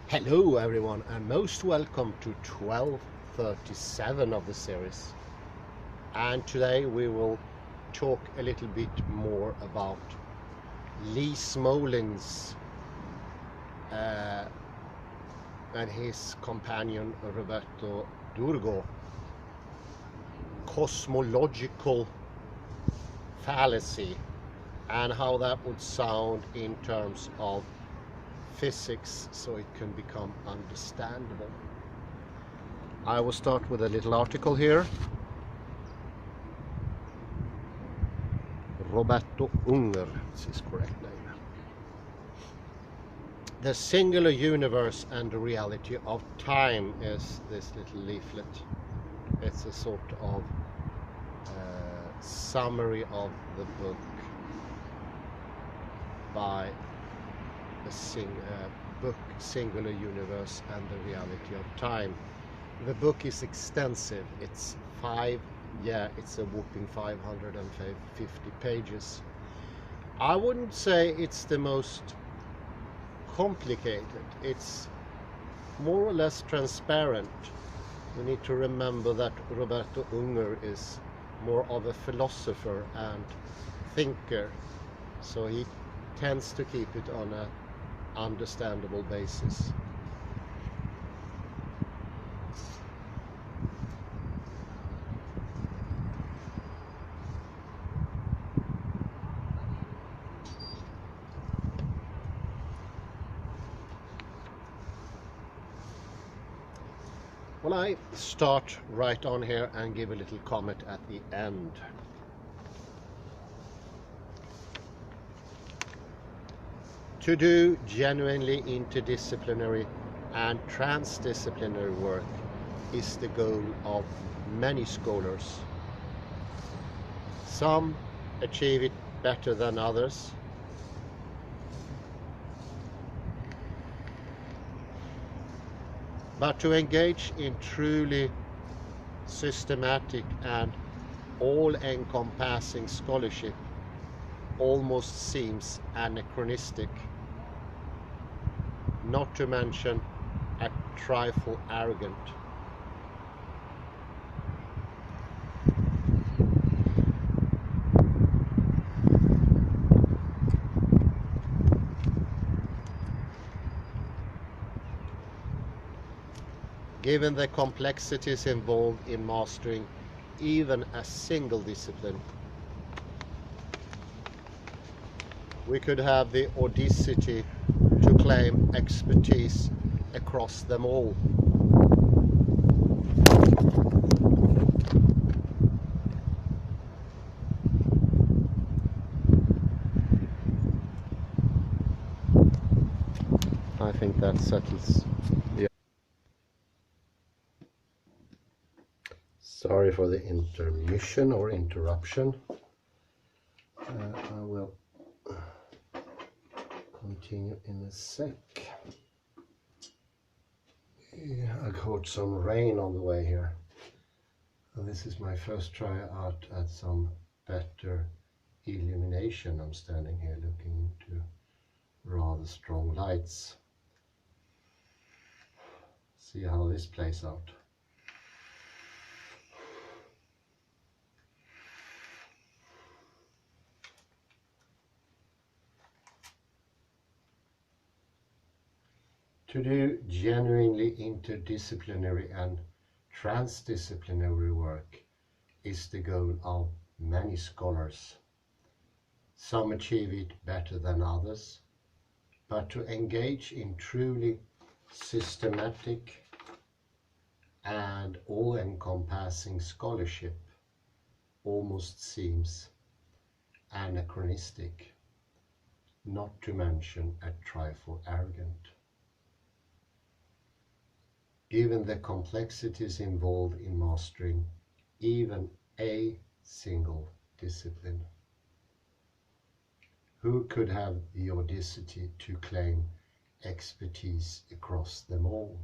Hello everyone and most welcome to 1237 of the series, and today we will talk a little bit more about Smolin's and his companion Roberto Unger cosmological fallacy and how that would sound in terms of physics so it can become understandable. I will start with a little article here. Roberto Unger is his correct name. The singular universe and the reality of time is this little leaflet. It's a sort of summary of the book by the book Singular Universe and the Reality of Time. The book is extensive. It's a whopping 550 pages. I wouldn't say it's the most complicated. It's more or less transparent. We need to remember that Roberto Unger is more of a philosopher and thinker, so he tends to keep it on a understandable basis. Well, I start right on here and give a little comment at the end. To do genuinely interdisciplinary and transdisciplinary work is the goal of many scholars. Some achieve it better than others. But to engage in truly systematic and all-encompassing scholarship almost seems anachronistic, not to mention a trifle arrogant. Given the complexities involved in mastering even a single discipline, we could have the audacity to claim expertise across them all. I think that settles. Yeah. Sorry for the intermission or interruption. I will continue in a sec. I caught some rain on the way here. And this is my first try out at some better illumination. I'm standing here looking into rather strong lights. See how this plays out. To do genuinely interdisciplinary and transdisciplinary work is the goal of many scholars. Some achieve it better than others, but to engage in truly systematic and all-encompassing scholarship almost seems anachronistic, not to mention a trifle arrogant. Given the complexities involved in mastering even a single discipline, who could have the audacity to claim expertise across them all?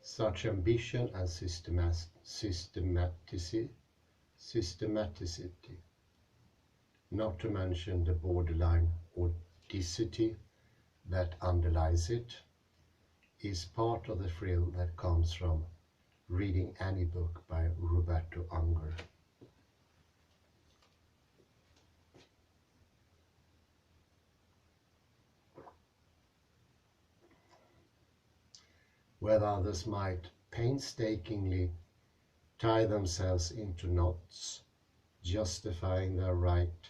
Such ambition and systematicity not to mention the borderline audacity that underlies it, is part of the thrill that comes from reading any book by Roberto Unger. Where others might painstakingly tie themselves into knots, justifying their right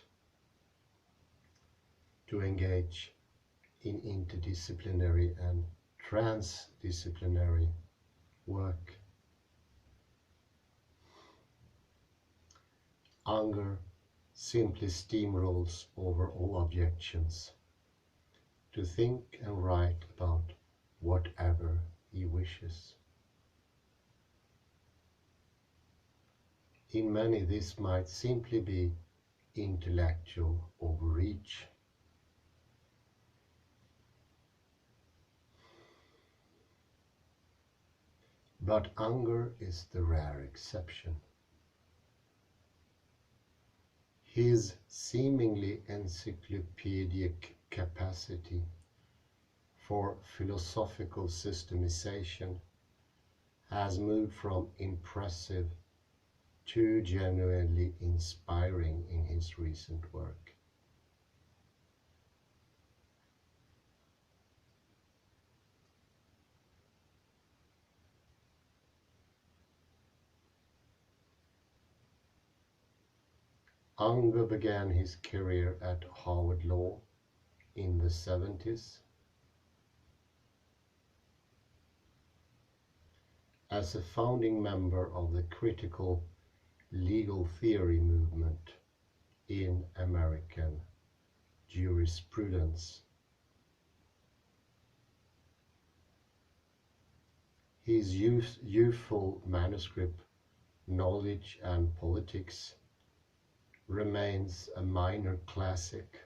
to engage in interdisciplinary and transdisciplinary work, Unger simply steamrolls over all objections to think and write about whatever he wishes. In many, this might simply be intellectual overreach. But Unger is the rare exception. His seemingly encyclopedic capacity for philosophical systemization has moved from impressive to genuinely inspiring in his recent work. Unger began his career at Harvard Law in the 70s as a founding member of the critical legal theory movement in American jurisprudence. His youthful manuscript, Knowledge and Politics, remains a minor classic.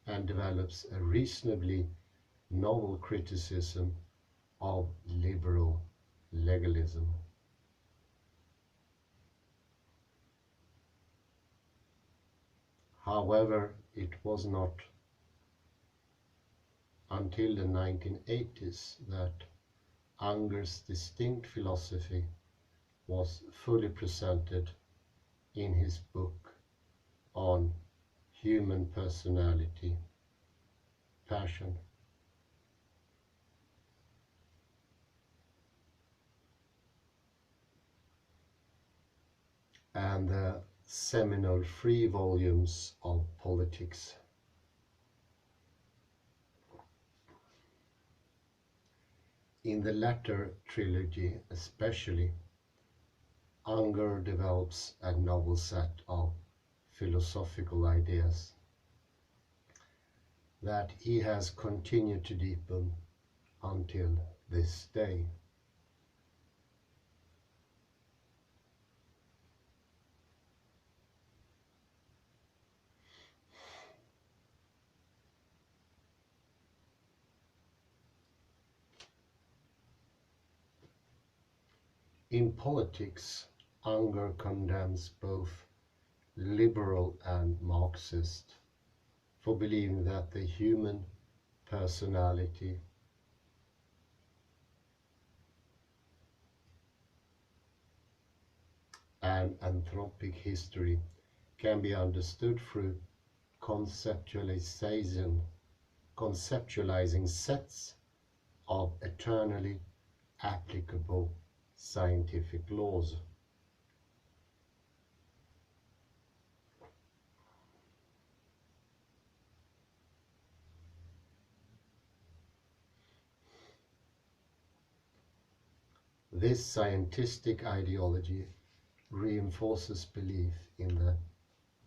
And develops a reasonably novel criticism of liberal legalism. However, it was not until the 1980s that Unger's distinct philosophy was fully presented in his book on human personality, passion. And the seminal 3 volumes of Politics. In the latter trilogy especially, Unger develops a novel set of philosophical ideas that he has continued to deepen until this day. In Politics, Unger condemns both liberal and Marxist for believing that the human personality and anthropic history can be understood through conceptualizing sets of eternally applicable scientific laws. This scientific ideology reinforces belief in the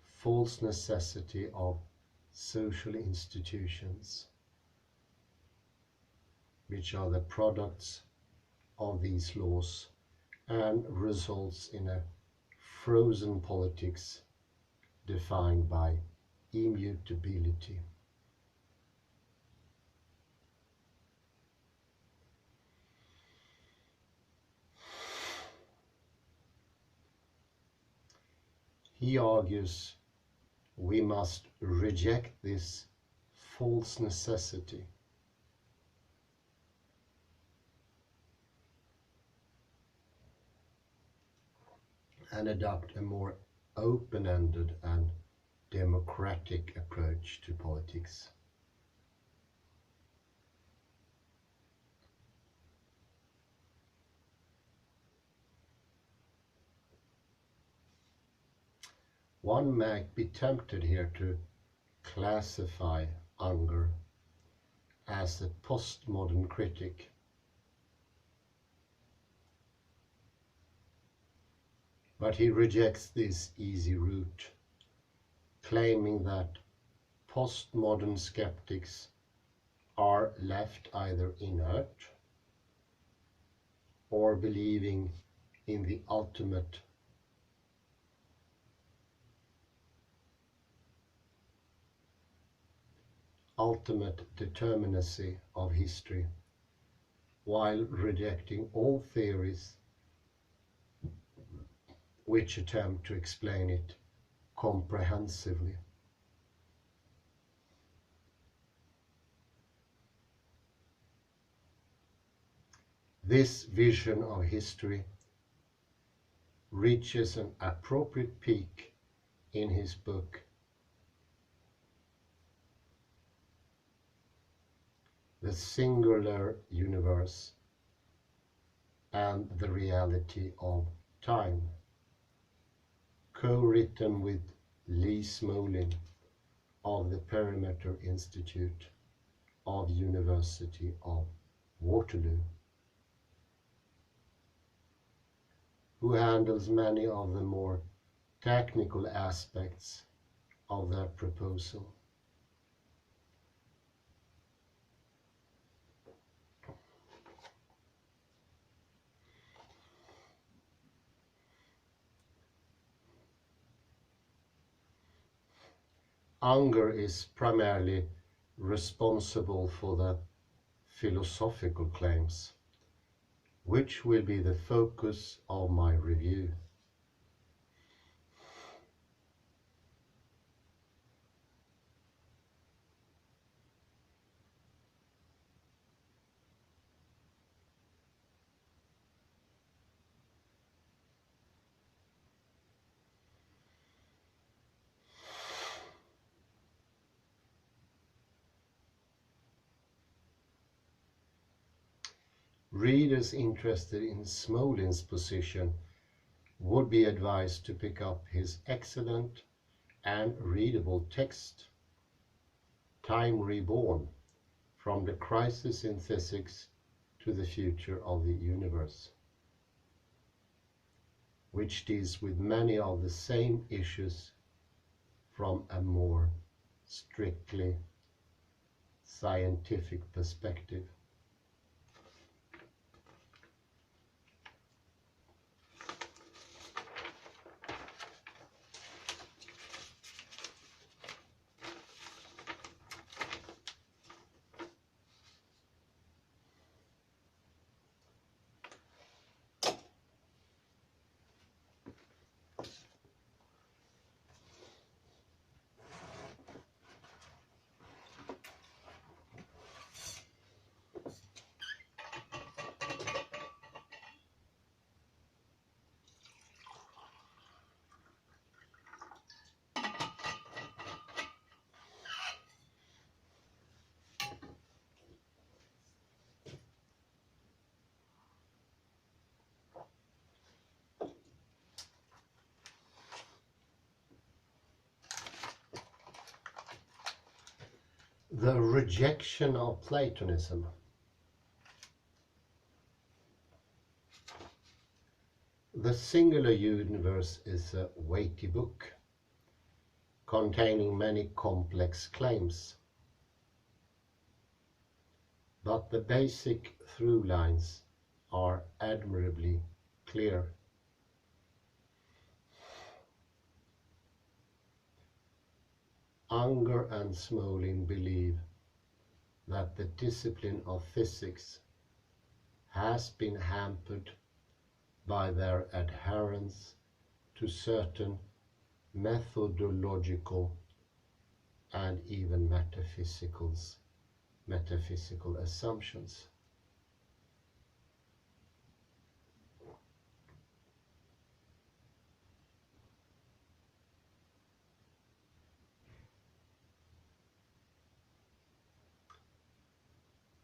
false necessity of social institutions, which are the products of these laws, and results in a frozen politics defined by immutability. He argues we must reject this false necessity and adopt a more open-ended and democratic approach to politics. One might be tempted here to classify Unger as a postmodern critic. But he rejects this easy route, claiming that postmodern skeptics are left either inert or believing in the ultimate determinacy of history, while rejecting all theories which attempt to explain it comprehensively. This vision of history reaches an appropriate peak in his book, The Singular Universe and the Reality of Time, co-written with Lee Smolin of the Perimeter Institute of University of Waterloo, who handles many of the more technical aspects of that proposal. Unger is primarily responsible for the philosophical claims, which will be the focus of my review. Readers interested in Smolin's position would be advised to pick up his excellent and readable text, Time Reborn, From the Crisis in Physics to the Future of the Universe, which deals with many of the same issues from a more strictly scientific perspective. The rejection of Platonism. The Singular Universe is a weighty book containing many complex claims, but the basic through lines are admirably clear. Unger and Smolin believe that the discipline of physics has been hampered by their adherence to certain methodological and even metaphysical assumptions.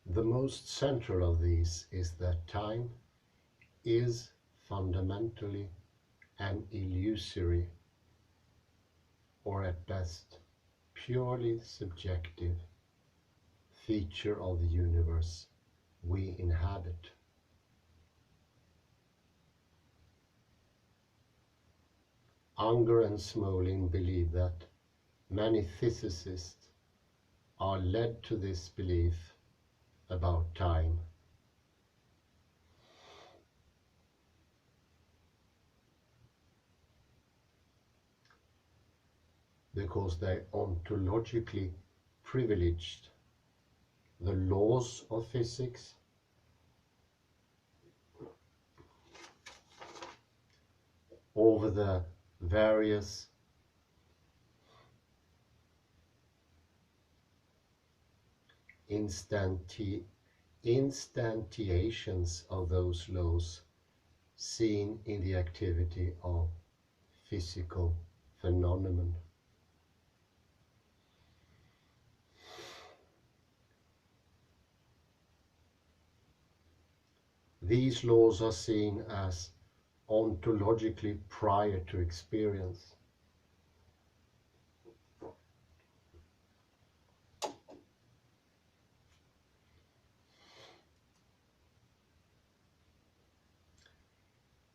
The most central of these is that time is fundamentally an illusory, or at best purely subjective, feature of the universe we inhabit. Unger and Smolin believe that many physicists are led to this belief about time because they ontologically privileged the laws of physics over the various instantiations of those laws seen in the activity of physical phenomenon. These laws are seen as ontologically prior to experience.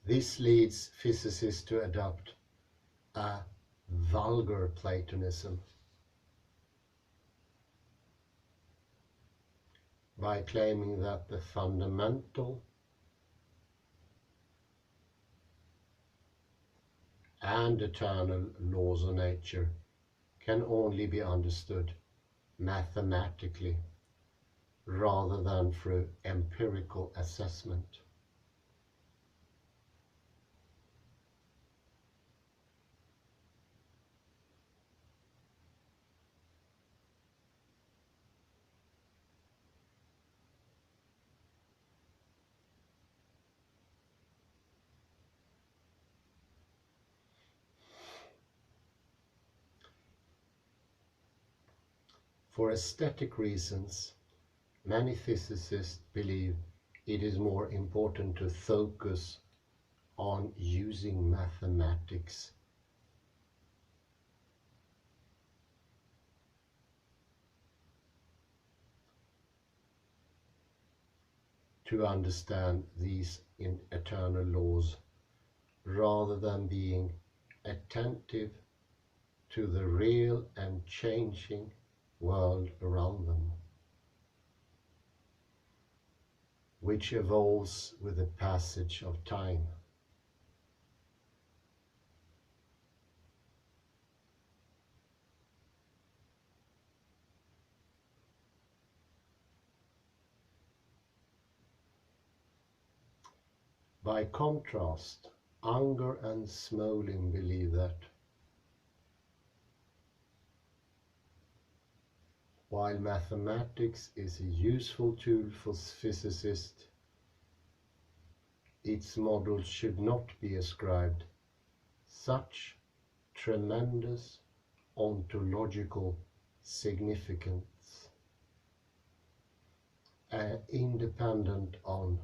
This leads physicists to adopt a vulgar Platonism by claiming that the fundamental and eternal laws of nature can only be understood mathematically rather than through empirical assessment. For aesthetic reasons, many physicists believe it is more important to focus on using mathematics to understand these eternal laws rather than being attentive to the real and changing world around them, which evolves with the passage of time. By contrast, Unger and Smolin believe that while mathematics is a useful tool for physicists, its models should not be ascribed such tremendous ontological significance, independent on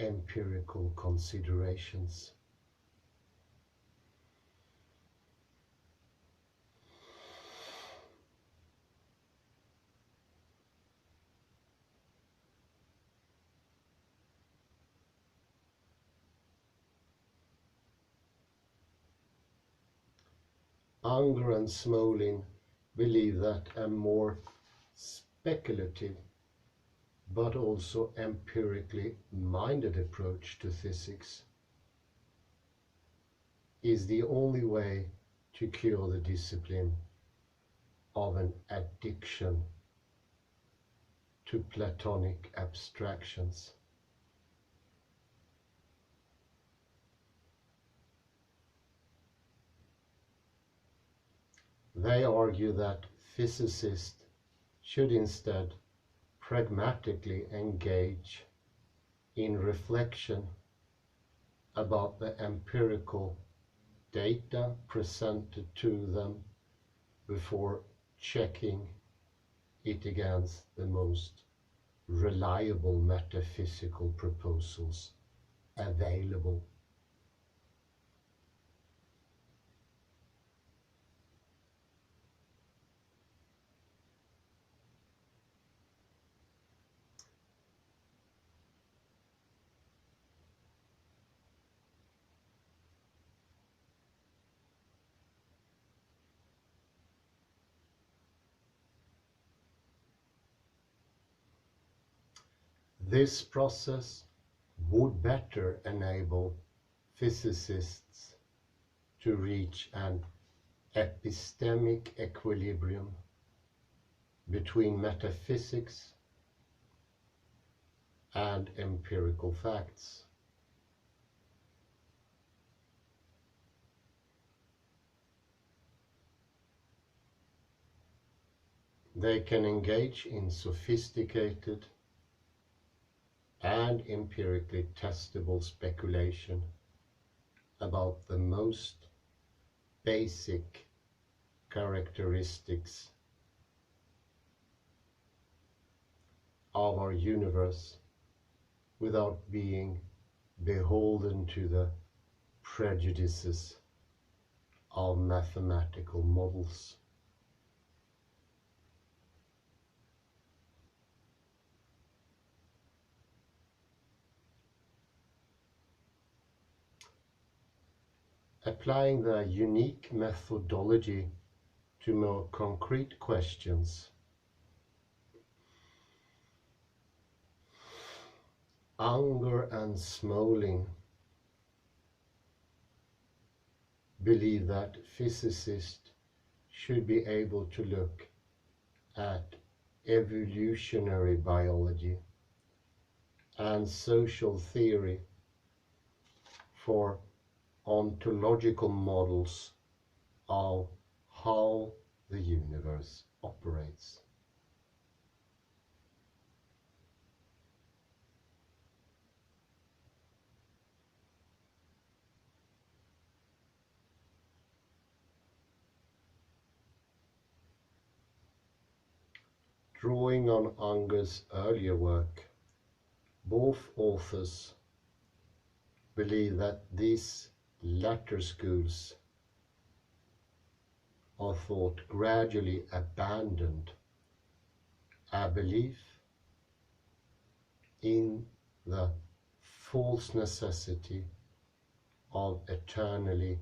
empirical considerations. Unger and Smolin believe that a more speculative but also empirically minded approach to physics is the only way to cure the discipline of an addiction to Platonic abstractions. They argue that physicists should instead pragmatically engage in reflection about the empirical data presented to them before checking it against the most reliable metaphysical proposals available. This process would better enable physicists to reach an epistemic equilibrium between metaphysics and empirical facts. They can engage in sophisticated and empirically testable speculation about the most basic characteristics of our universe without being beholden to the prejudices of mathematical models. Applying the unique methodology to more concrete questions, Unger and Smolin believe that physicists should be able to look at evolutionary biology and social theory for ontological models of how the universe operates. Drawing on Unger's earlier work, both authors believe that these latter schools of thought gradually abandoned a belief in the false necessity of eternally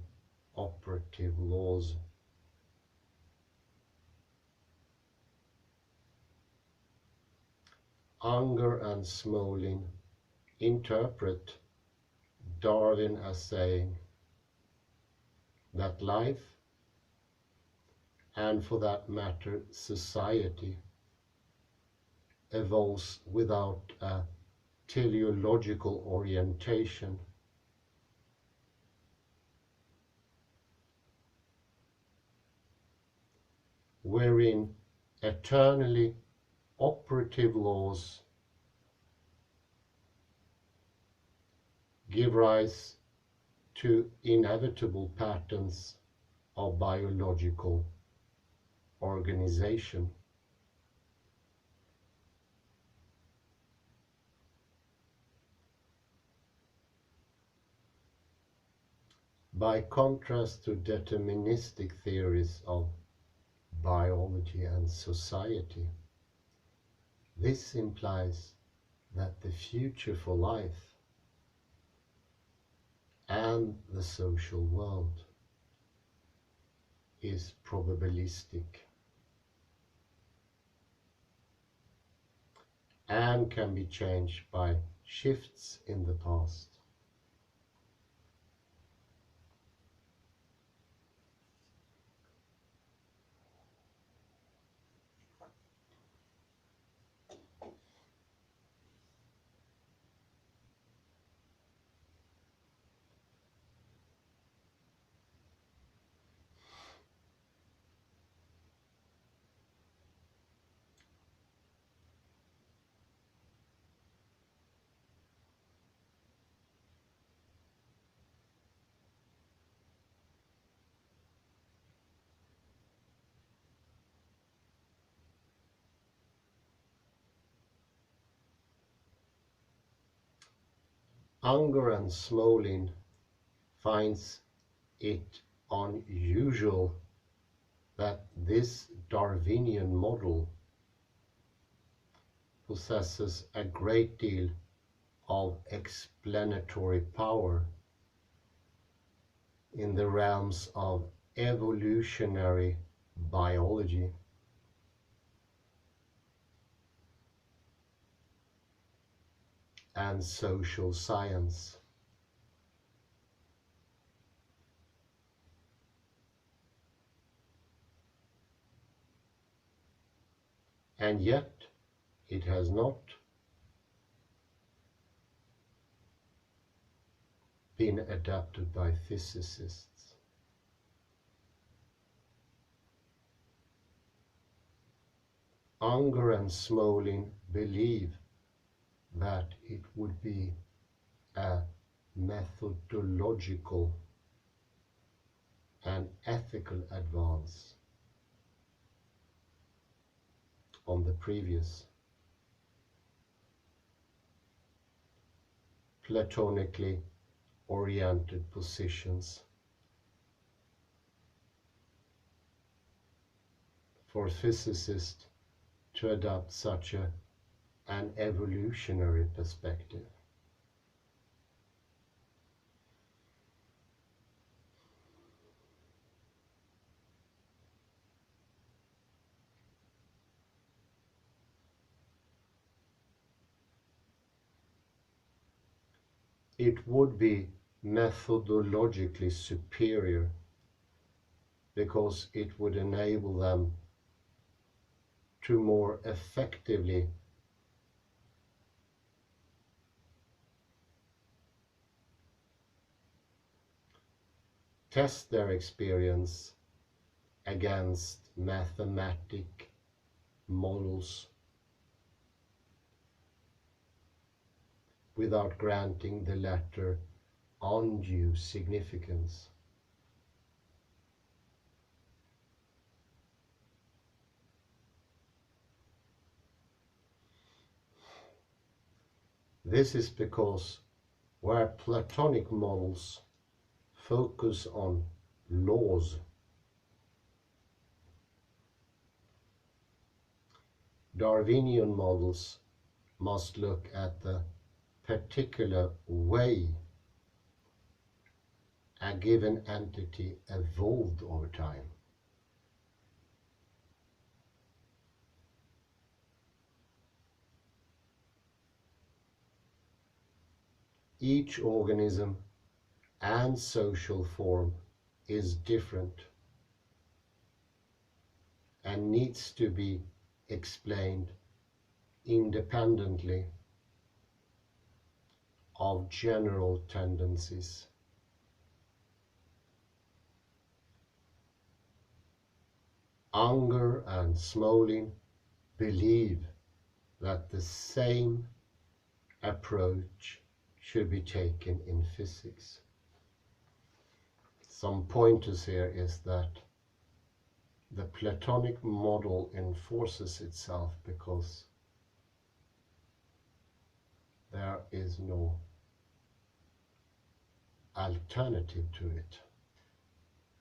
operative laws. Unger and Smolin interpret Darwin as saying that life, and for that matter society, evolves without a teleological orientation, wherein eternally operative laws give rise to inevitable patterns of biological organization. By contrast to deterministic theories of biology and society, this implies that the future for life and the social world is probabilistic and can be changed by shifts in the past. Unger and Smolin finds it unusual that this Darwinian model possesses a great deal of explanatory power in the realms of evolutionary biology and social science. And yet it has not been adapted by physicists. Unger and Smolin believe that it would be a methodological and ethical advance on the previous platonically oriented positions for physicists to adopt such an evolutionary perspective. It would be methodologically superior because it would enable them to more effectively test their experience against mathematic models without granting the latter undue significance. This is because where Platonic models focus on laws, Darwinian models must look at the particular way a given entity evolved over time. Each organism and social form is different and needs to be explained independently of general tendencies. Unger and Smolin believe that the same approach should be taken in physics. Some pointers here is that the Platonic model enforces itself because there is no alternative to it.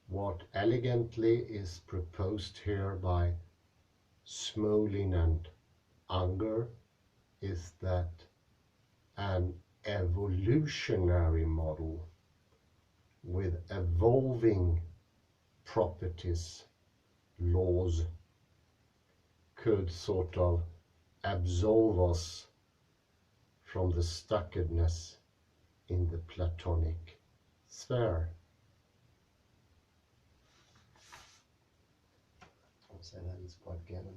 What elegantly is proposed here by Smolin and Unger is that an evolutionary model with evolving properties, laws, could sort of absolve us from the stuckedness in the Platonic sphere. I would say that is quite given.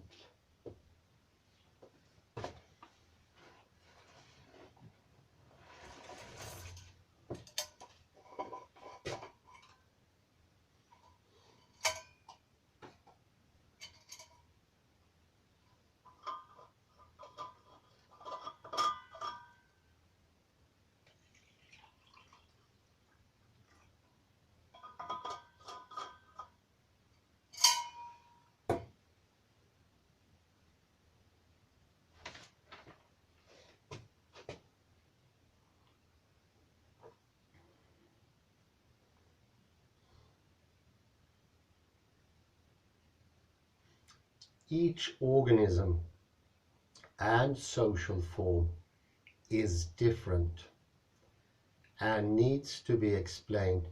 Each organism and social form is different and needs to be explained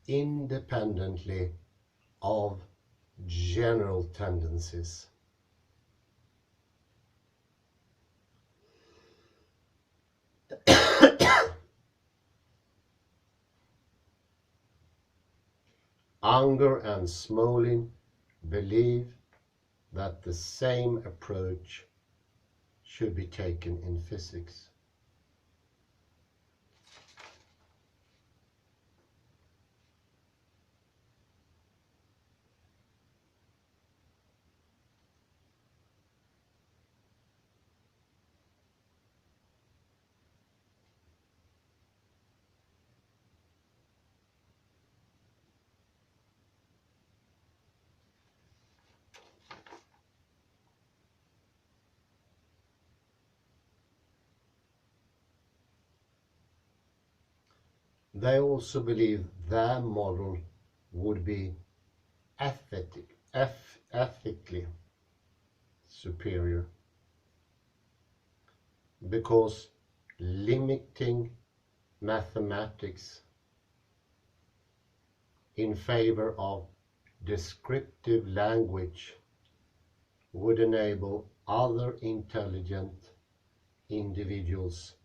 independently of general tendencies. Unger and Smolin believe that the same approach should be taken in physics. They also believe their model would be ethically superior because limiting mathematics in favor of descriptive language would enable other intelligent individuals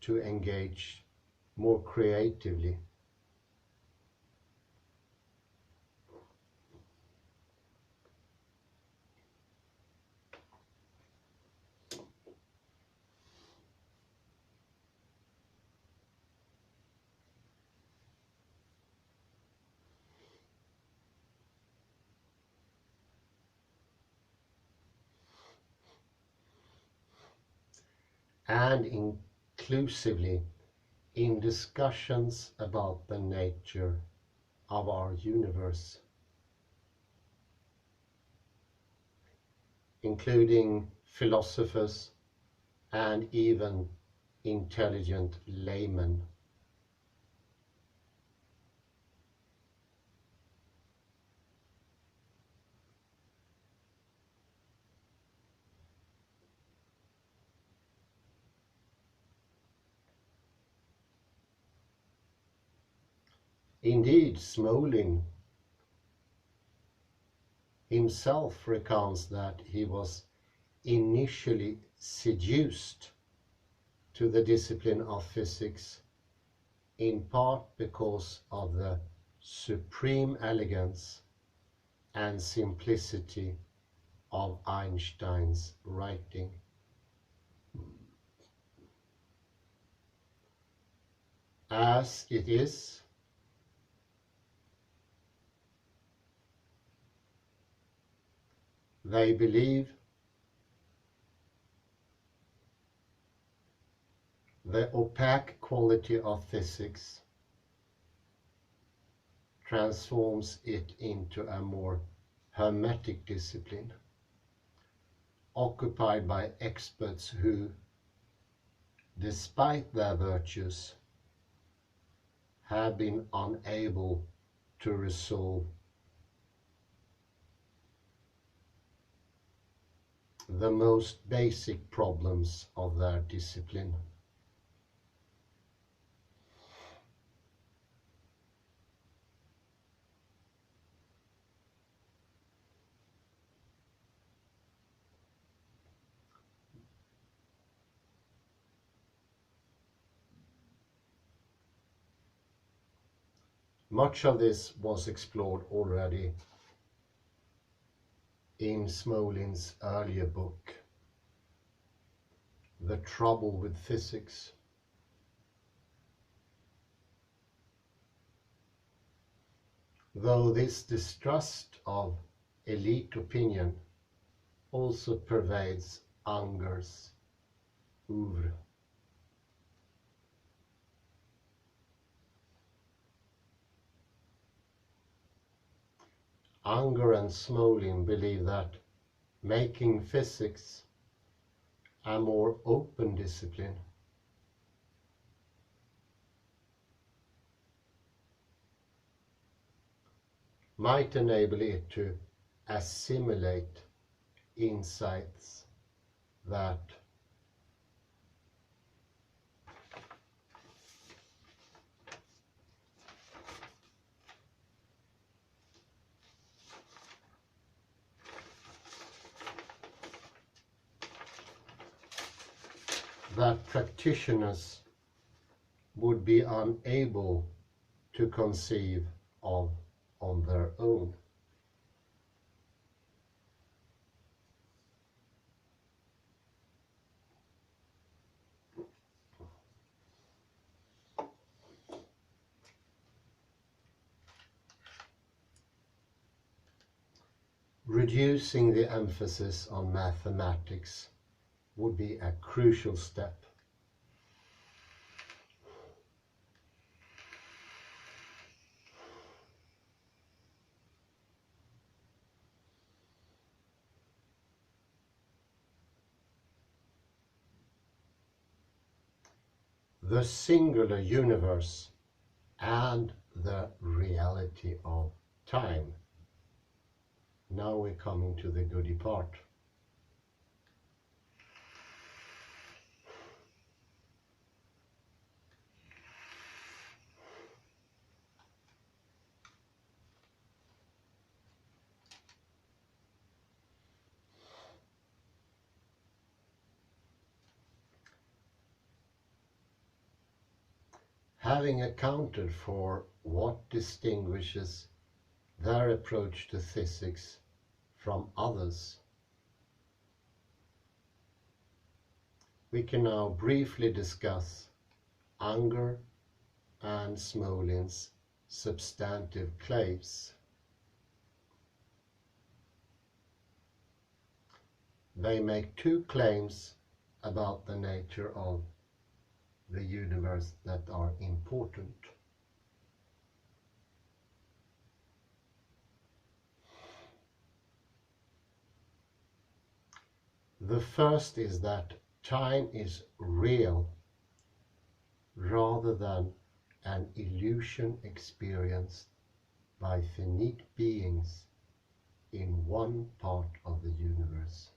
to engage more creatively. And inclusively in discussions about the nature of our universe, including philosophers and even intelligent laymen. Indeed, Smolin himself recounts that he was initially seduced to the discipline of physics in part because of the supreme elegance and simplicity of Einstein's writing. As it is, they believe the opaque quality of physics transforms it into a more hermetic discipline, occupied by experts who, despite their virtues, have been unable to resolve the most basic problems of their discipline. Much of this was explored already in Smolin's earlier book, The Trouble with Physics. Though this distrust of elite opinion also pervades Unger's oeuvre. Unger and Smolin believe that making physics a more open discipline might enable it to assimilate insights that practitioners would be unable to conceive of on their own. Reducing the emphasis on mathematics would be a crucial step. The singular universe and the reality of time. Now we're coming to the goody part. Having accounted for what distinguishes their approach to physics from others, we can now briefly discuss Unger and Smolin's substantive claims. They make two claims about the nature of the universe that are important. The first is that time is real rather than an illusion experienced by finite beings in one part of the universe.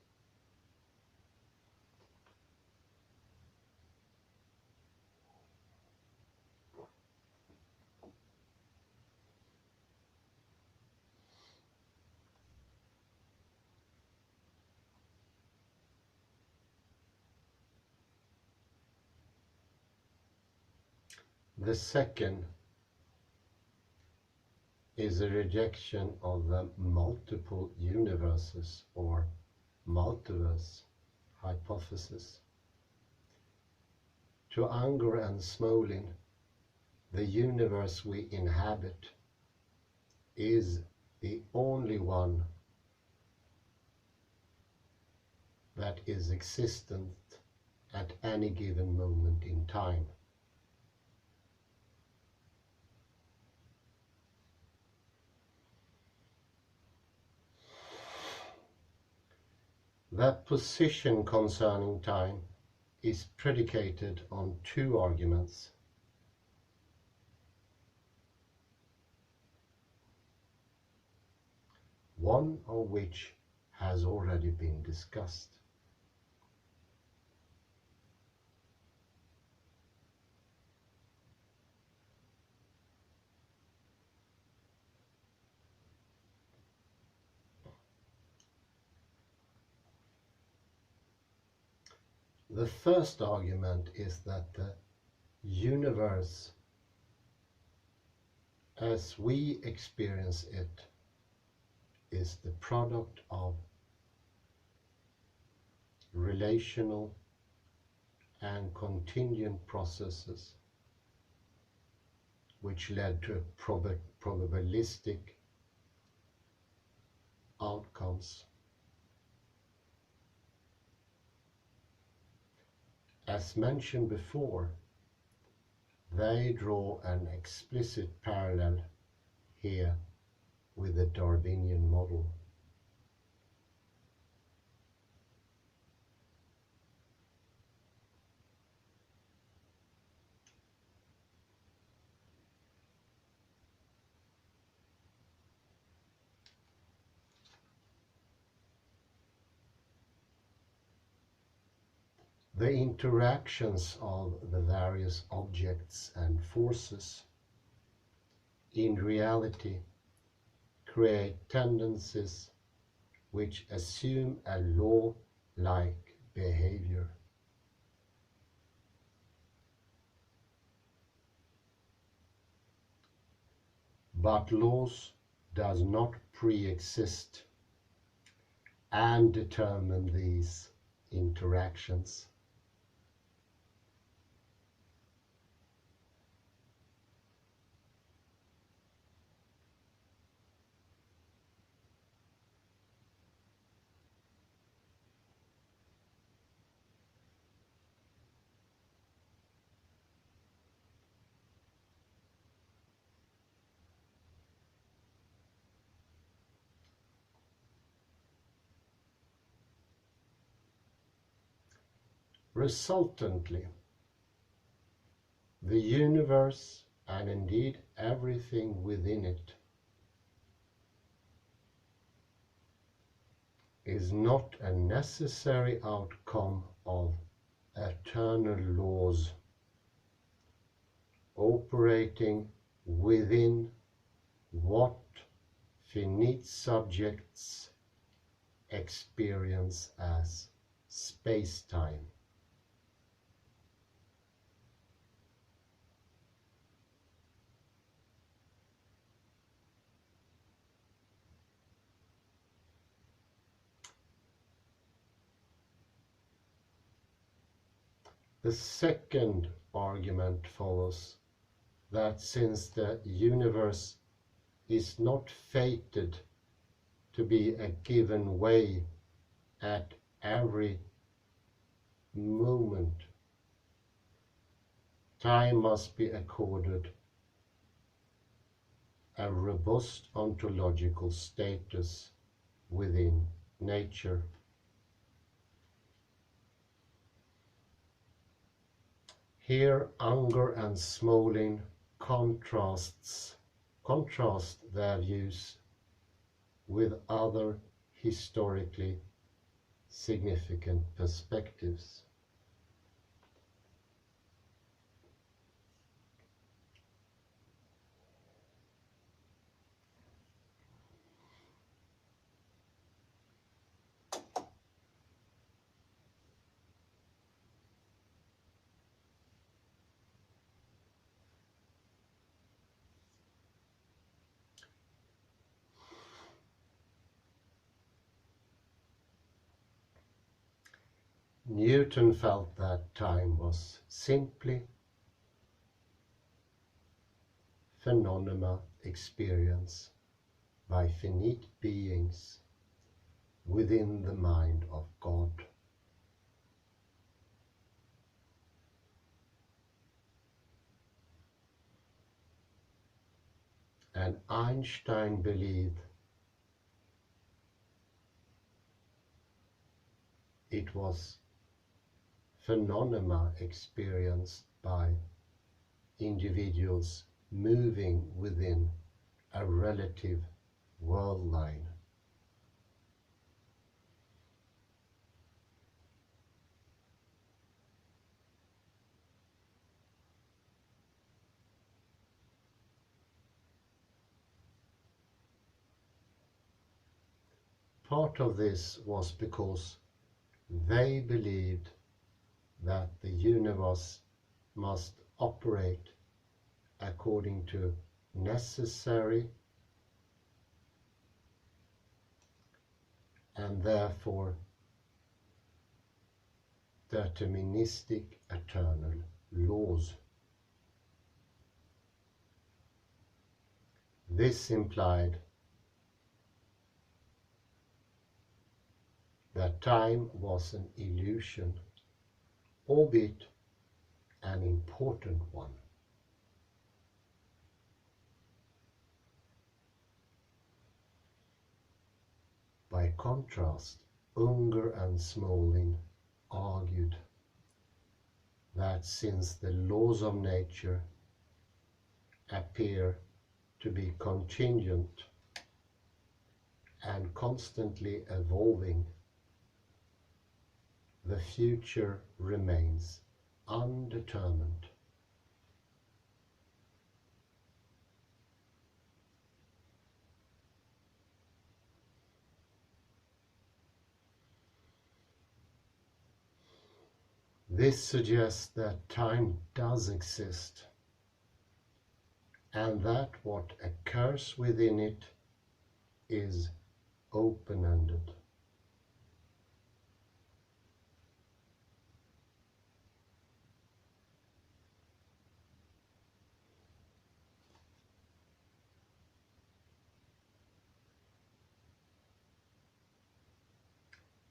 The second is a rejection of the multiple universes or multiverse hypothesis. To Unger and Smolin, the universe we inhabit is the only one that is existent at any given moment in time. That position concerning time is predicated on two arguments. One of which has already been discussed. The first argument is that the universe as we experience it is the product of relational and contingent processes which led to probabilistic outcomes. As mentioned before, they draw an explicit parallel here with the Darwinian model. The interactions of the various objects and forces in reality create tendencies which assume a law-like behavior. But laws does not pre-exist and determine these interactions. Resultantly, the universe, and indeed everything within it, is not a necessary outcome of eternal laws operating within what finite subjects experience as space-time. The second argument follows that since the universe is not fated to be a given way at every moment, time must be accorded a robust ontological status within nature. Here Unger and Smolin contrast their views with other historically significant perspectives. Newton felt that time was simply phenomena experienced by finite beings within the mind of God. And Einstein believed it was phenomena experienced by individuals moving within a relative world line. Part of this was because they believed that the universe must operate according to necessary and therefore deterministic eternal laws. This implied that time was an illusion, albeit an important one. By contrast, Unger and Smolin argued that since the laws of nature appear to be contingent and constantly evolving, the future remains undetermined. This suggests that time does exist, and that what occurs within it is open-ended.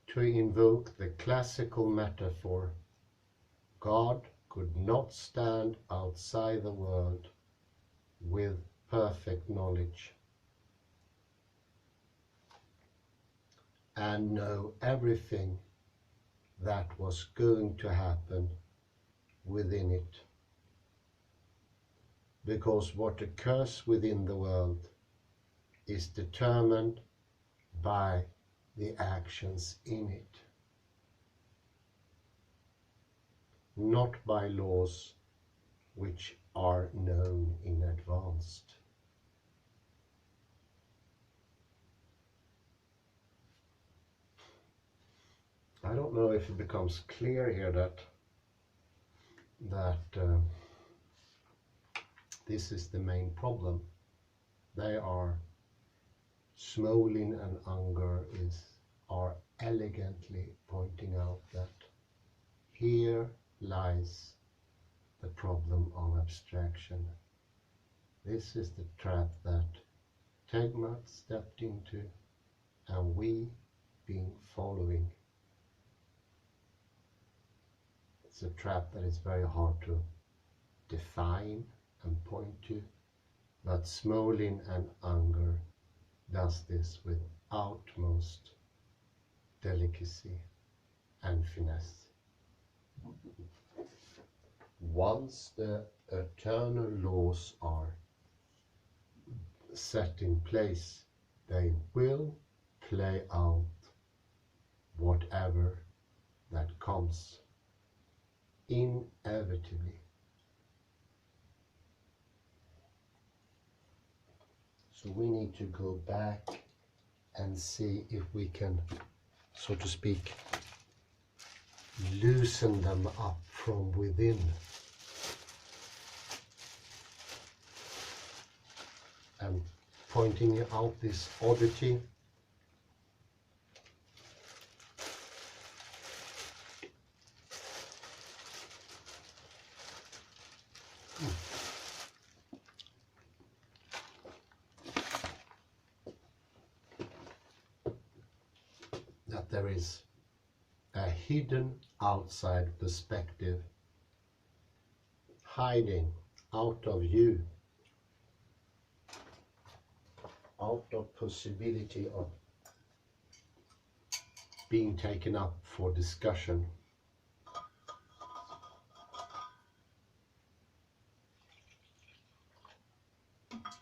To invoke the classical metaphor, God could not stand outside the world with perfect knowledge and know everything that was going to happen within it, because what occurs within the world is determined by the actions in it, not by laws which are known in advance. I don't know if it becomes clear here that this is the main problem. They are, Smolin and Unger are elegantly pointing out that here lies the problem of abstraction. This is the trap that Tegmat stepped into and we been following. It's a trap that is very hard to define and point to, but Smolin and Unger does this with utmost delicacy and finesse. Once the eternal laws are set in place, they will play out whatever that comes, inevitably. So we need to go back and see if we can, so to speak, loosen them up from within. And pointing out this oddity, that there is a hidden outside perspective hiding out of you, out of possibility of being taken up for discussion.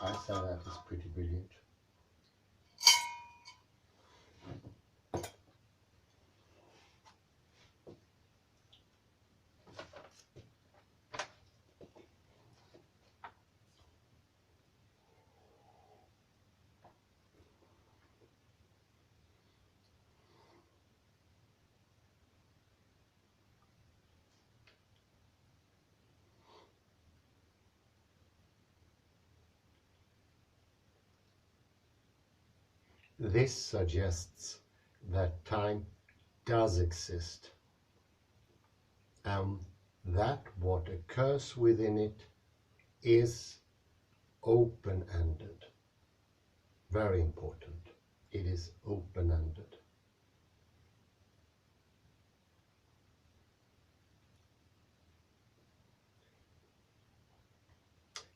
I say that is pretty brilliant. This suggests that time does exist, and that what occurs within it is open-ended. Very important. It is open-ended.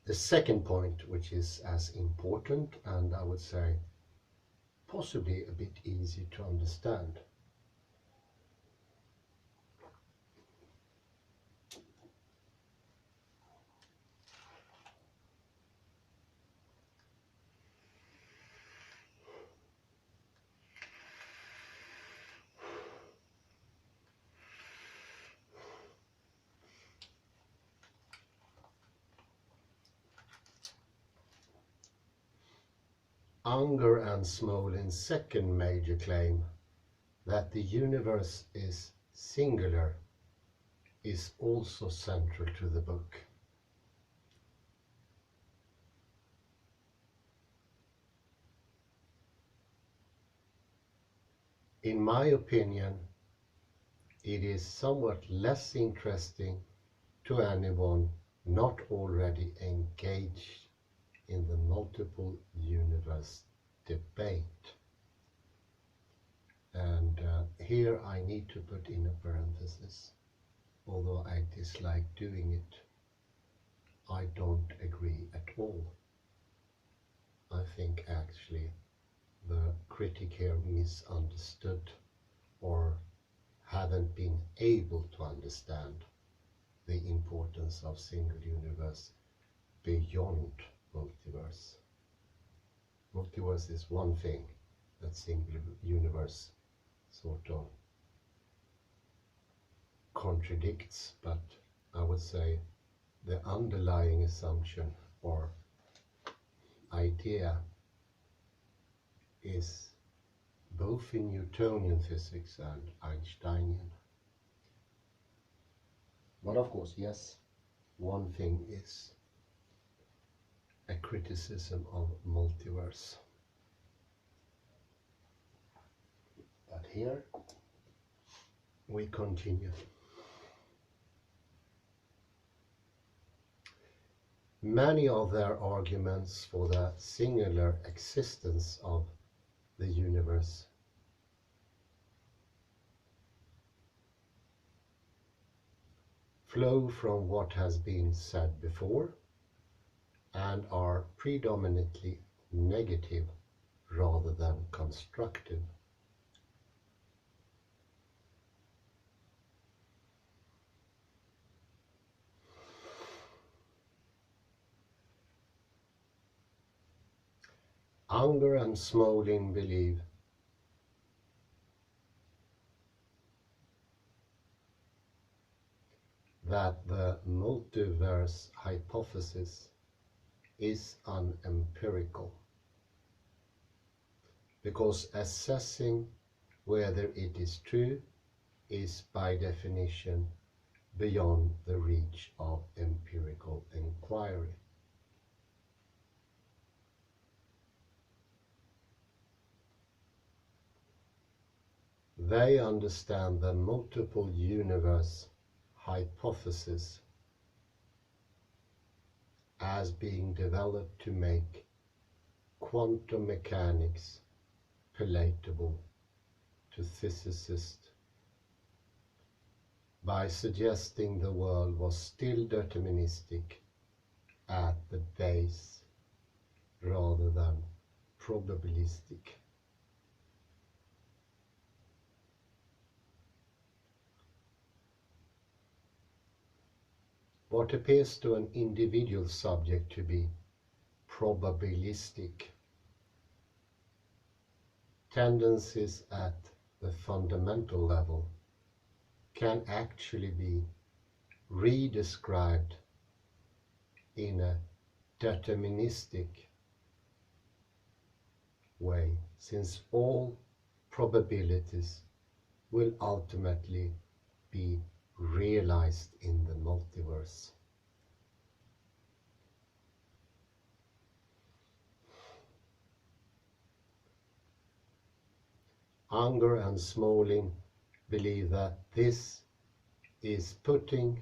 The second point, which is as important and I would say possibly a bit easy to understand, Unger and Smolin's second major claim, that the universe is singular, is also central to the book. In my opinion, it is somewhat less interesting to anyone not already engaged in the multiple universe debate. And here I need to put in a parenthesis. Although I dislike doing it, I don't agree at all. I think actually the critic here misunderstood or haven't been able to understand the importance of single universe beyond multiverse. Multiverse is one thing that single universe sort of contradicts, but I would say the underlying assumption or idea is both in Newtonian physics and Einsteinian. But of course, yes, one thing is a criticism of multiverse. But here we continue. Many of their arguments for the singular existence of the universe flow from what has been said before and are predominantly negative rather than constructive. Unger and Smolin believe that the multiverse hypothesis is unempirical, because assessing whether it is true is by definition beyond the reach of empirical inquiry. They understand the multiple universe hypothesis as being developed to make quantum mechanics palatable to physicists by suggesting the world was still deterministic at the base rather than probabilistic. What appears to an individual subject to be probabilistic tendencies at the fundamental level can actually be redescribed in a deterministic way, since all probabilities will ultimately be realized in the multiverse. Unger and Smolin believe that this is putting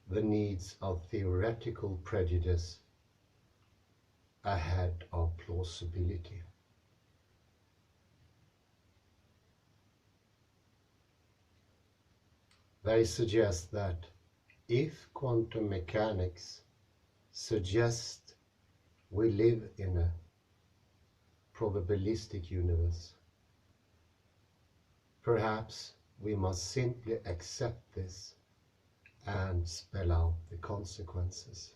the needs of theoretical prejudice ahead of plausibility. They suggest that if quantum mechanics suggests we live in a probabilistic universe, perhaps we must simply accept this and spell out the consequences.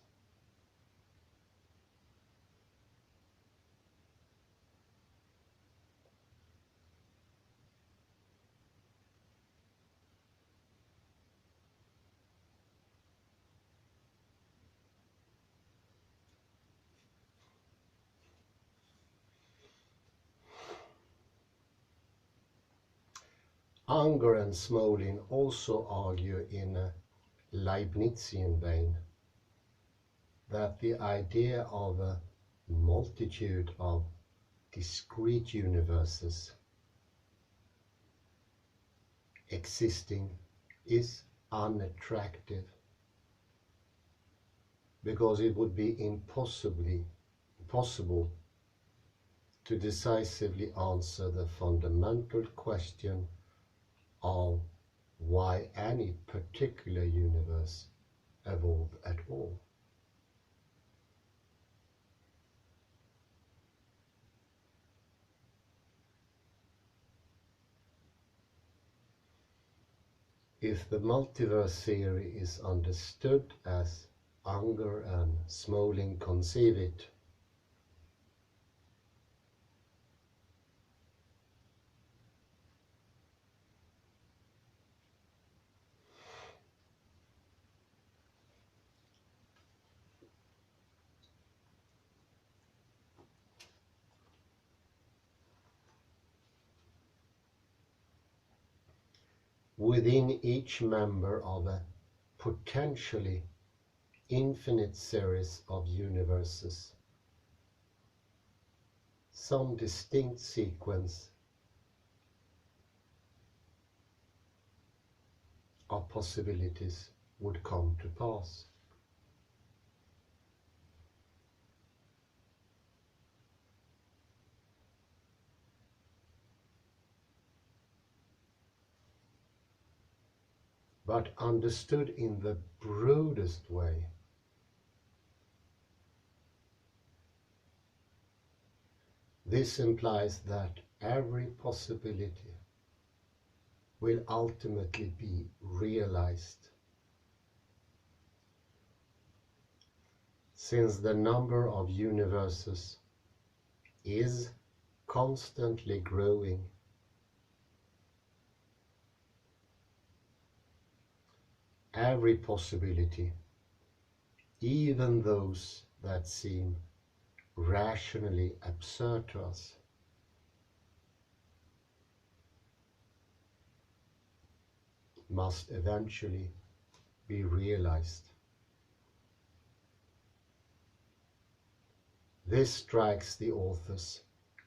Unger and Smolin also argue in a Leibnizian vein that the idea of a multitude of discrete universes existing is unattractive because it would be impossible to decisively answer the fundamental question of why any particular universe evolved at all. If the multiverse theory is understood as Unger and Smolin conceive it, within each member of a potentially infinite series of universes, some distinct sequence of possibilities would come to pass. But understood in the broadest way, this implies that every possibility will ultimately be realized, since the number of universes is constantly growing. Every possibility, even those that seem rationally absurd to us, must eventually be realized. This strikes the authors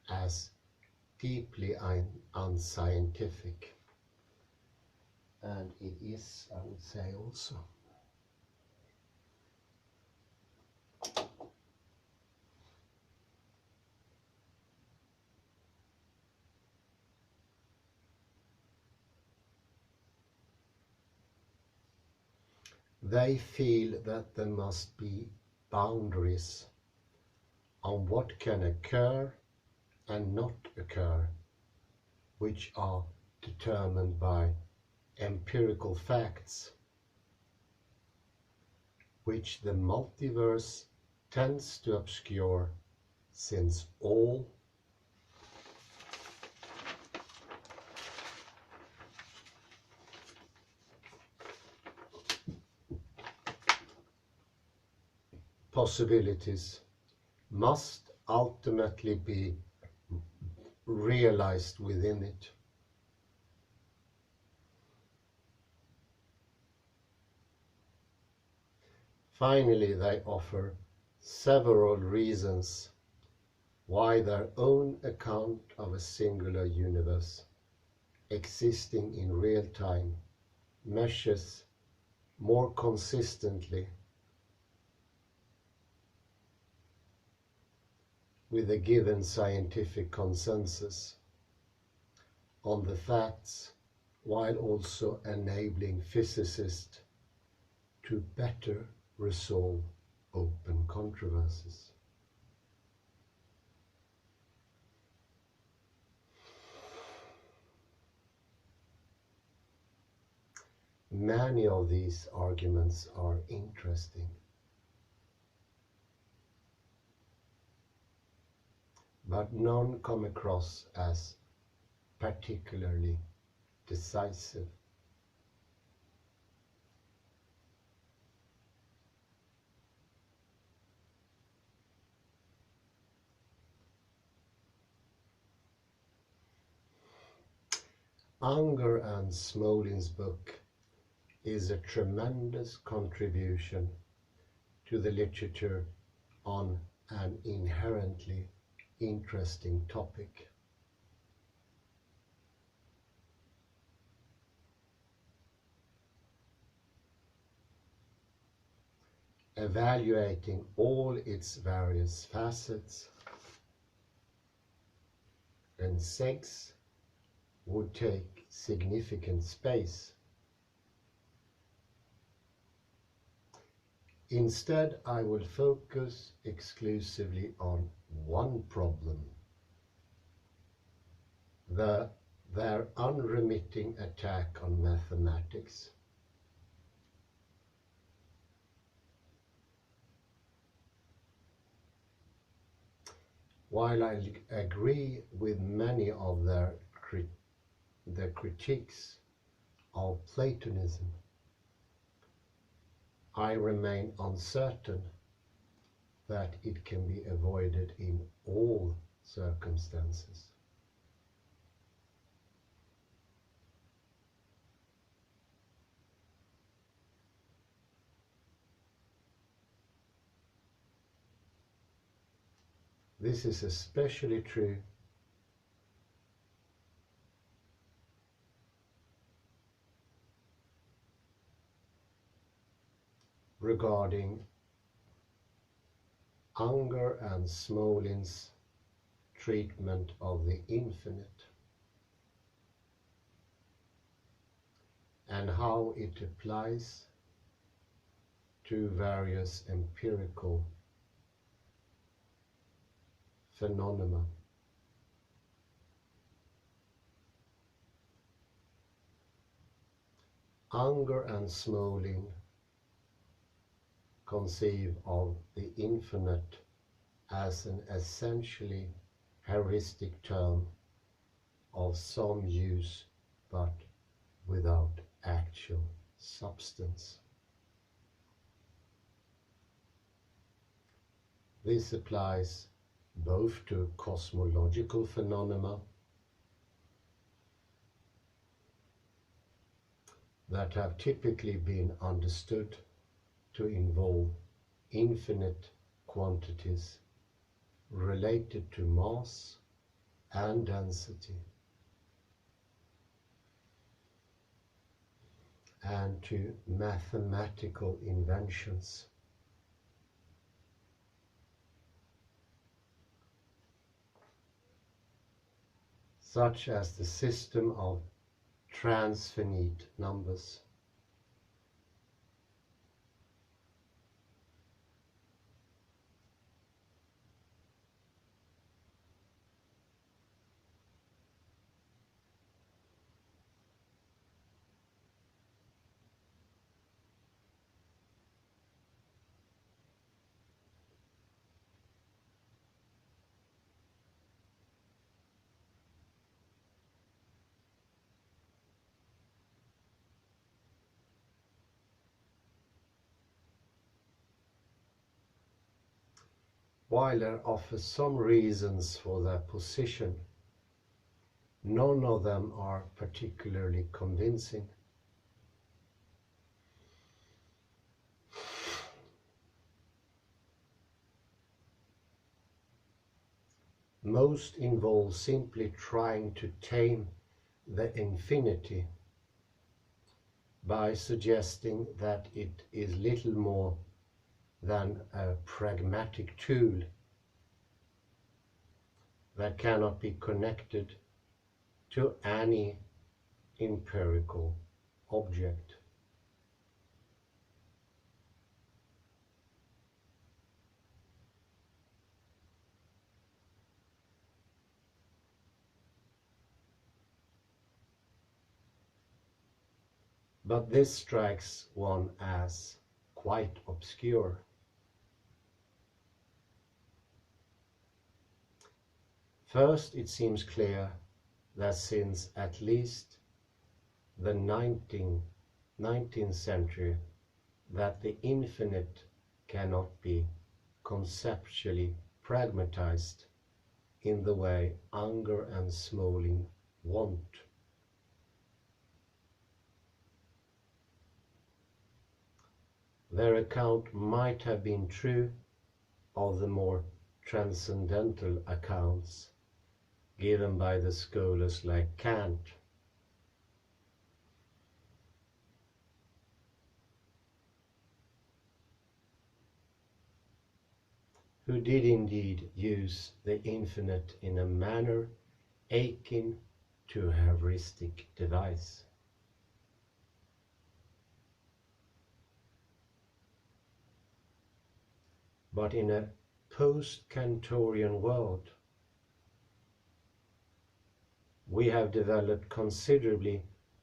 as deeply unscientific, and it is, I would say, also. They feel that there must be boundaries on what can occur and not occur, which are determined by empirical facts, which the multiverse tends to obscure, since all possibilities must ultimately be realized within it. Finally, they offer several reasons why their own account of a singular universe existing in real time meshes more consistently with a given scientific consensus on the facts, while also enabling physicists to better resolve open controversies. Many of these arguments are interesting, but none come across as particularly decisive. Unger and Smolin's book is a tremendous contribution to the literature on an inherently interesting topic. Evaluating all its various facets and sex would take significant space. Instead, I will focus exclusively on one problem: their unremitting attack on mathematics. While I agree with many of their critiques of Platonism, I remain uncertain that it can be avoided in all circumstances. This is especially true regarding Unger and Smolin's treatment of the infinite and how it applies to various empirical phenomena. Unger and Smolin conceive of the infinite as an essentially heuristic term of some use but without actual substance. This applies both to cosmological phenomena that have typically been understood to involve infinite quantities related to mass and density, and to mathematical inventions such as the system of transfinite numbers. Weiler offers some reasons for their position. None of them are particularly convincing. Most involve simply trying to tame the infinity by suggesting that it is little more than a pragmatic tool that cannot be connected to any empirical object. But this strikes one as quite obscure. First, it seems clear that since at least the 19th century, that the infinite cannot be conceptually pragmatized in the way Unger and Smolin want. Their account might have been true of the more transcendental accounts given by the scholars like Kant, who did indeed use the infinite in a manner akin to a heuristic device. But in a post-Kantorian world, we have developed considerably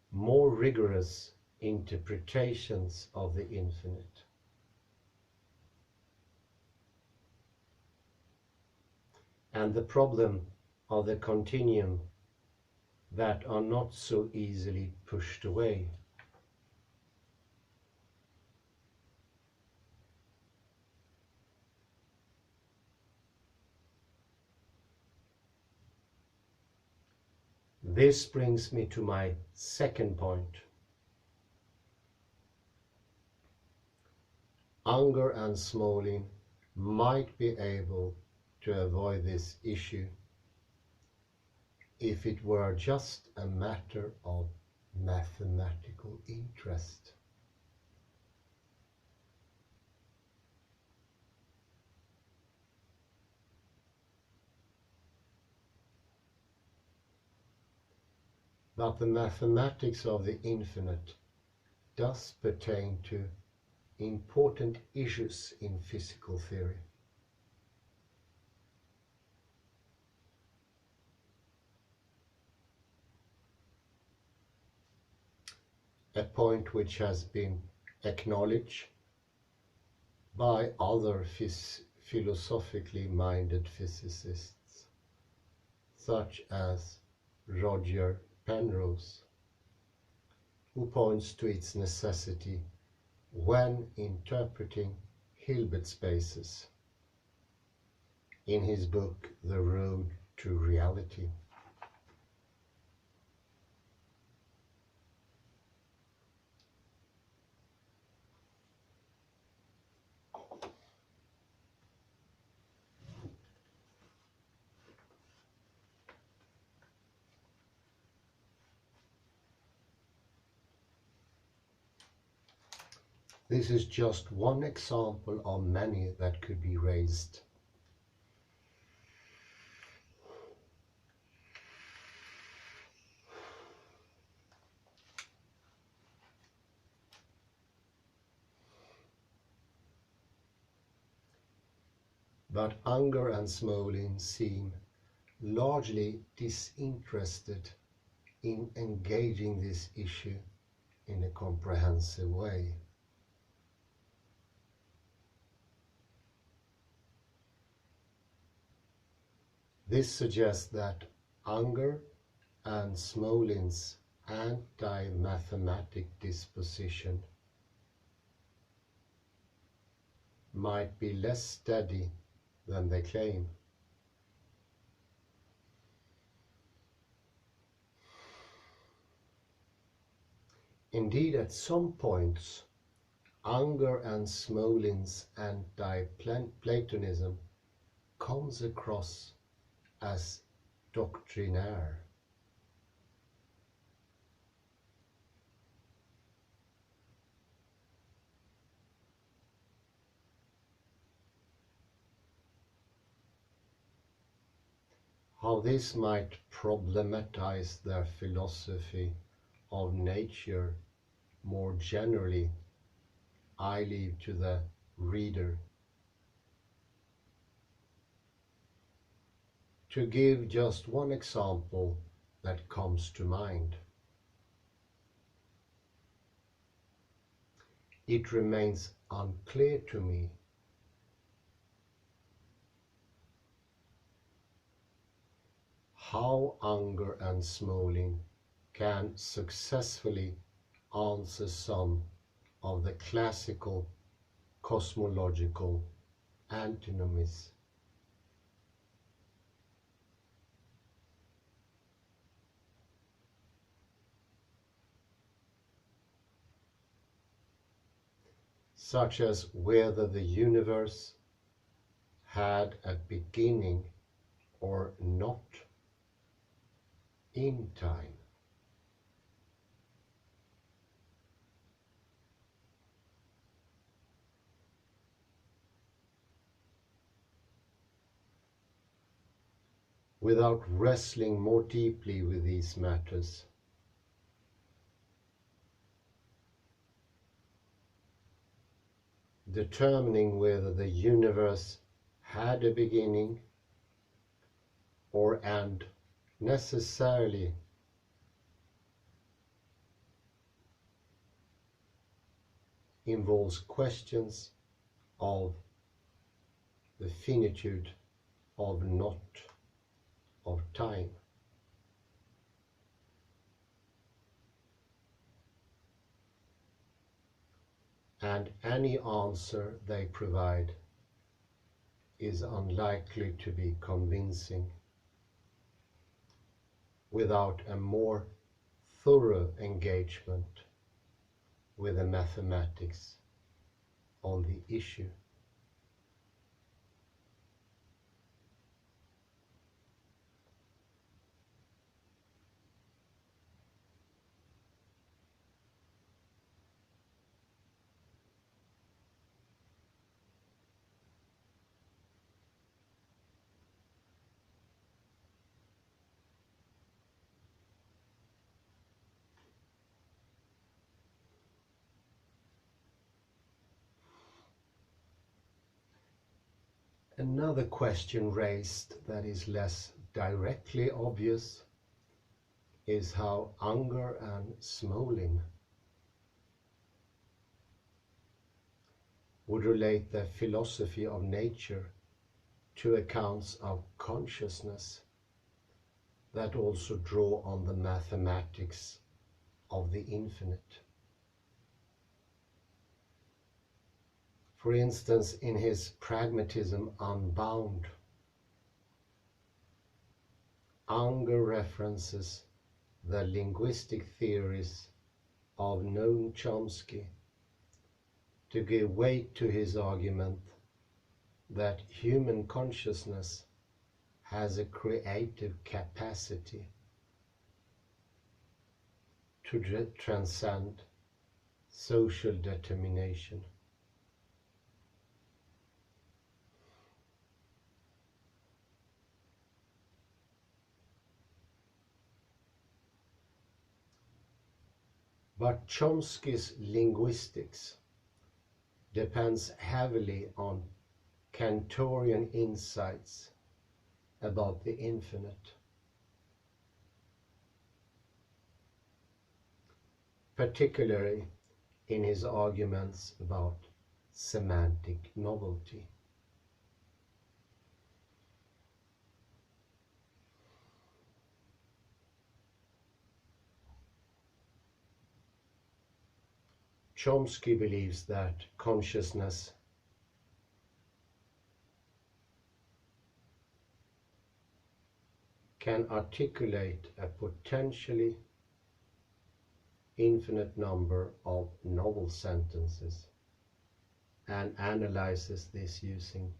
more rigorous interpretations of the infinite. And the problem of the continuum that are not so easily pushed away. This brings me to my second point. Unger and Smolin might be able to avoid this issue if it were just a matter of mathematical interest. But the mathematics of the infinite does pertain to important issues in physical theory. A point which has been acknowledged by other philosophically minded physicists, such as Roger Penrose, who points to its necessity when interpreting Hilbert spaces in his book The Road to Reality. This is just one example of many that could be raised. But Unger and Smolin seem largely disinterested in engaging this issue in a comprehensive way. This suggests that Unger and Smolin's anti-mathematic disposition might be less steady than they claim. Indeed, at some points, Unger and Smolin's anti-Platonism comes across as doctrinaire. How this might problematize their philosophy of nature more generally, I leave to the reader. To give just one example that comes to mind, it remains unclear to me how Unger and Smolin can successfully answer some of the classical cosmological antinomies. such as whether the universe had a beginning or not in time. Without wrestling more deeply with these matters, determining whether the universe had a beginning or end necessarily involves questions of the finitude of not of time. And any answer they provide is unlikely to be convincing without a more thorough engagement with the mathematics on the issue. Another question raised that is less directly obvious is how Unger and Smolin would relate their philosophy of nature to accounts of consciousness that also draw on the mathematics of the infinite. For instance, in his Pragmatism Unbound, Unger references the linguistic theories of Noam Chomsky to give weight to his argument that human consciousness has a creative capacity to transcend social determination. But Chomsky's linguistics depends heavily on Kantorian insights about the infinite, particularly in his arguments about semantic novelty. Chomsky believes that consciousness can articulate a potentially infinite number of novel sentences and analyzes this using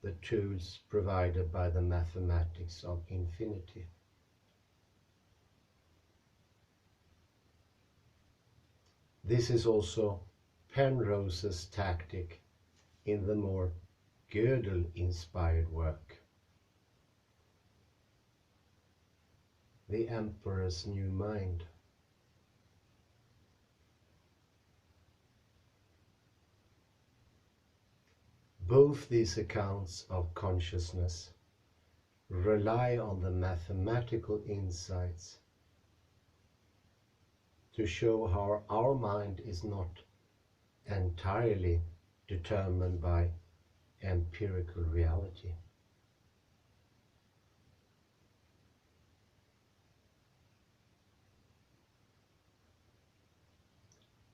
the tools provided by the mathematics of infinity. This is also Penrose's tactic in the more Gödel-inspired work, The Emperor's New Mind. Both these accounts of consciousness rely on the mathematical insights to show how our mind is not entirely determined by empirical reality.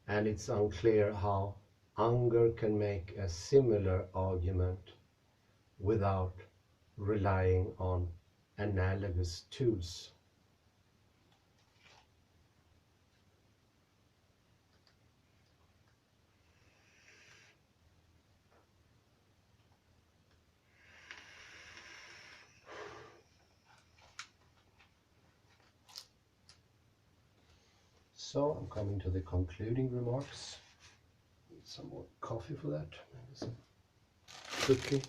And it's unclear how Unger can make a similar argument without relying on analogous tools. So I'm coming to the concluding remarks. Need some more coffee for that, maybe some cookie.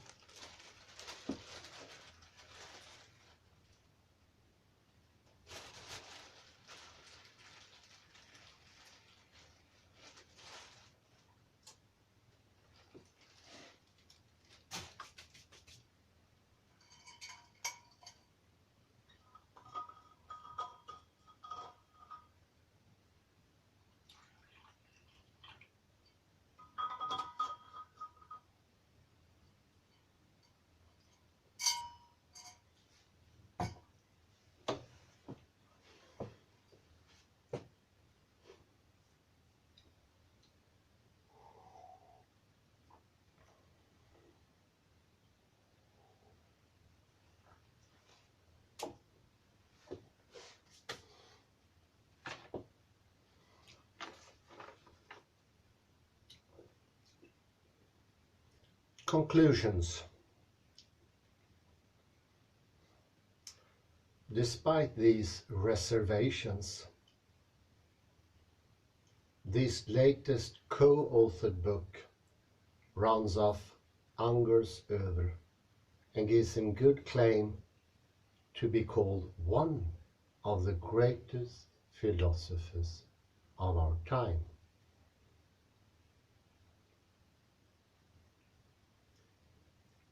Conclusions. Despite these reservations, this latest co-authored book rounds off Unger's oeuvre and gives him good claim to be called one of the greatest philosophers of our time.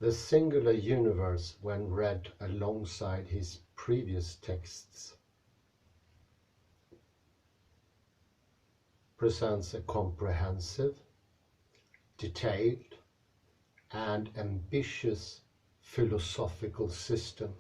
The singular universe, when read alongside his previous texts, presents a comprehensive, detailed, and ambitious philosophical system.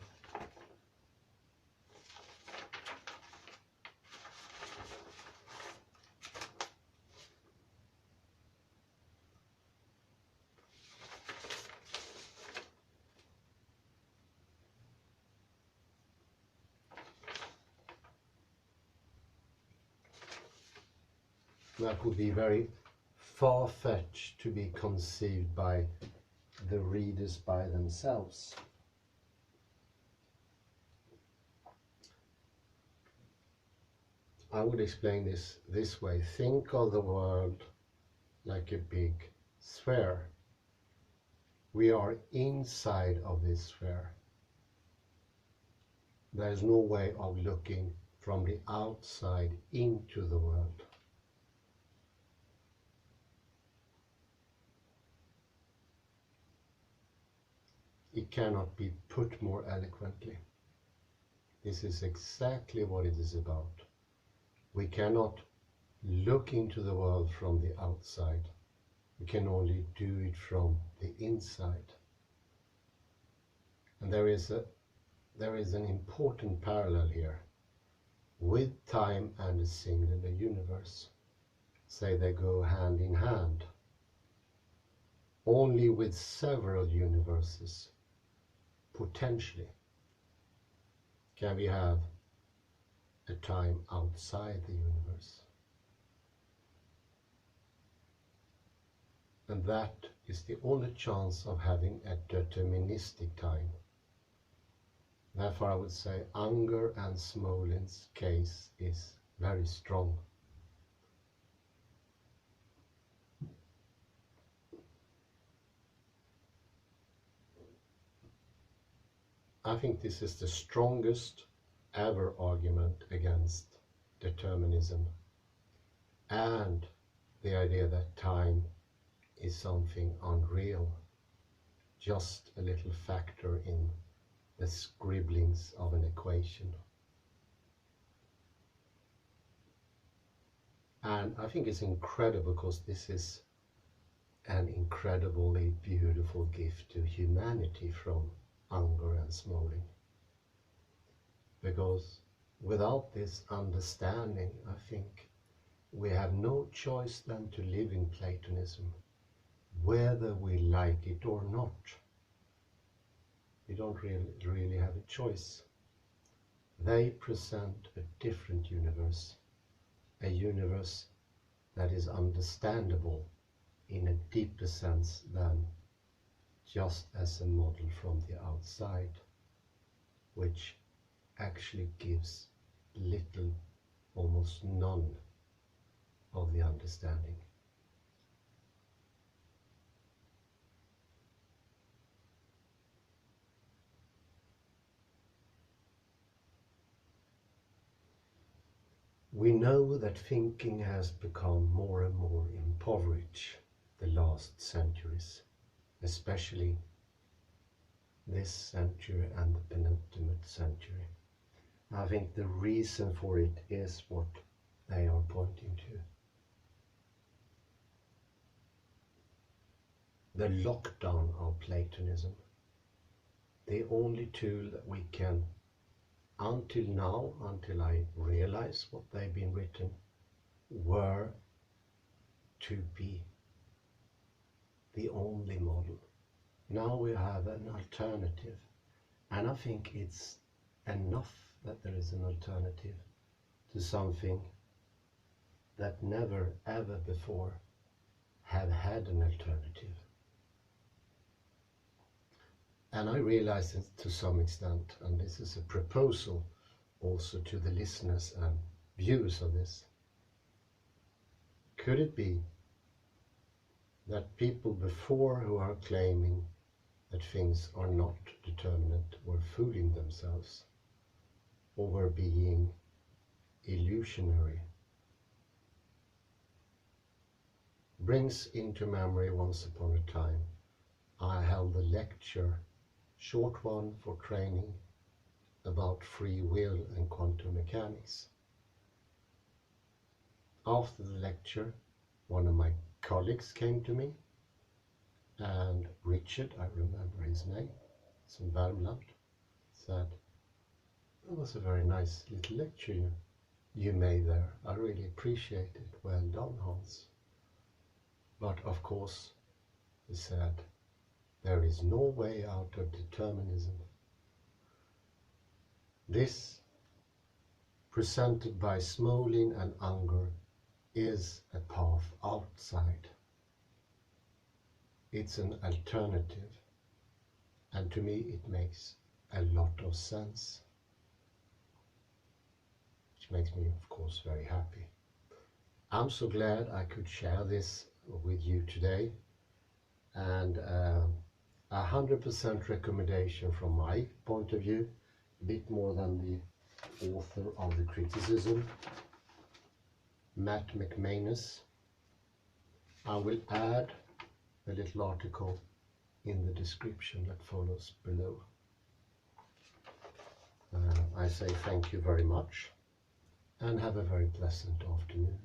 That would be very far-fetched to be conceived by the readers by themselves. I would explain this way. Think of the world like a big sphere. We are inside of this sphere. There is no way of looking from the outside into the world. It cannot be put more eloquently. This is exactly what it is about. We cannot look into the world from the outside. We can only do it from the inside. And there is an important parallel here with time and a singular universe. Say they go hand in hand. Only with several universes, potentially, can we have a time outside the universe. And that is the only chance of having a deterministic time. Therefore I would say Unger and Smolin's case is very strong. I think this is the strongest ever argument against determinism and the idea that time is something unreal, just a little factor in the scribblings of an equation. And I think it's incredible because this is an incredibly beautiful gift to humanity from Unger and Smolin. Because without this understanding, I think we have no choice than to live in Platonism, whether we like it or not. We don't really have a choice. They present a different universe, a universe that is understandable in a deeper sense than just as a model from the outside, which actually gives little, almost none of the understanding. We know that thinking has become more and more impoverished the last centuries, especially this century and the penultimate century. I think the reason for it is what they are pointing to. The lockdown of Platonism, the only tool that we can, until now, until I realize what they've been written, were to be the only model. Now we have an alternative, and I think it's enough that there is an alternative to something that never ever before have had an alternative. And I realize it to some extent, and this is a proposal also to the listeners and viewers of this. Could it be that people before who are claiming that things are not determinate were fooling themselves, or were being illusionary? Brings into memory once upon a time I held a lecture, short one for training, about free will and quantum mechanics. After the lecture, one of my colleagues came to me, and Richard, I remember his name, it's in Värmland, said, "It was a very nice little lecture you made there. I really appreciate it. Well done, Hans. But of course," he said, "there is no way out of determinism. This, presented by Smolin and Unger, is a path outside. It's an alternative, and to me it makes a lot of sense," which makes me, of course, very happy. I'm so glad I could share this with you today, and 100% recommendation from my point of view, a bit more than the author of the criticism, Matt McManus. I will add a little article in the description that follows below. I say thank you very much, and have a very pleasant afternoon.